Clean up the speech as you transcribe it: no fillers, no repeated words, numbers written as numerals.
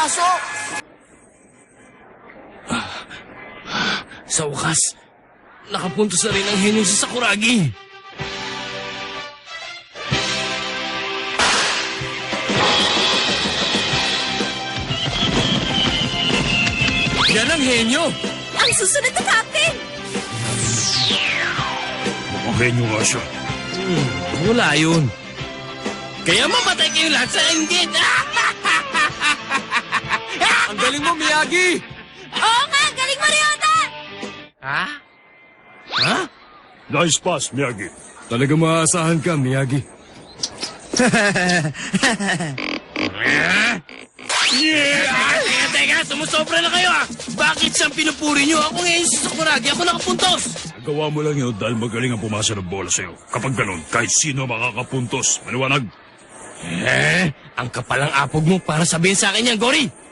aso! Sa wakas, nakapuntos na rin ang henyo sa Sakuragi. Yan ang henyo! Ang susunod na captain! Mukhang henyo nga siya. Wala yun. Kaya mamatay kayo lahat sa inggit! Ang galing mo, Miyagi! Oo nga, galing mo, Ryota! Ha? Ha? Nice pass, Miyagi. Talaga maaasahan ka, Miyagi. Teka, sumusobra na kayo ah! Bakit siyang pinupuri niyo? Ako ngayon si Sakuragi, ako nakapuntos! Nagawa mo lang yun dahil magaling ang pumasa ng bola sa'yo. Kapag ganun, kahit sino makakapuntos. Maliwanag? Ang kapalang apog mo para sabihin sa akin yan, Gory!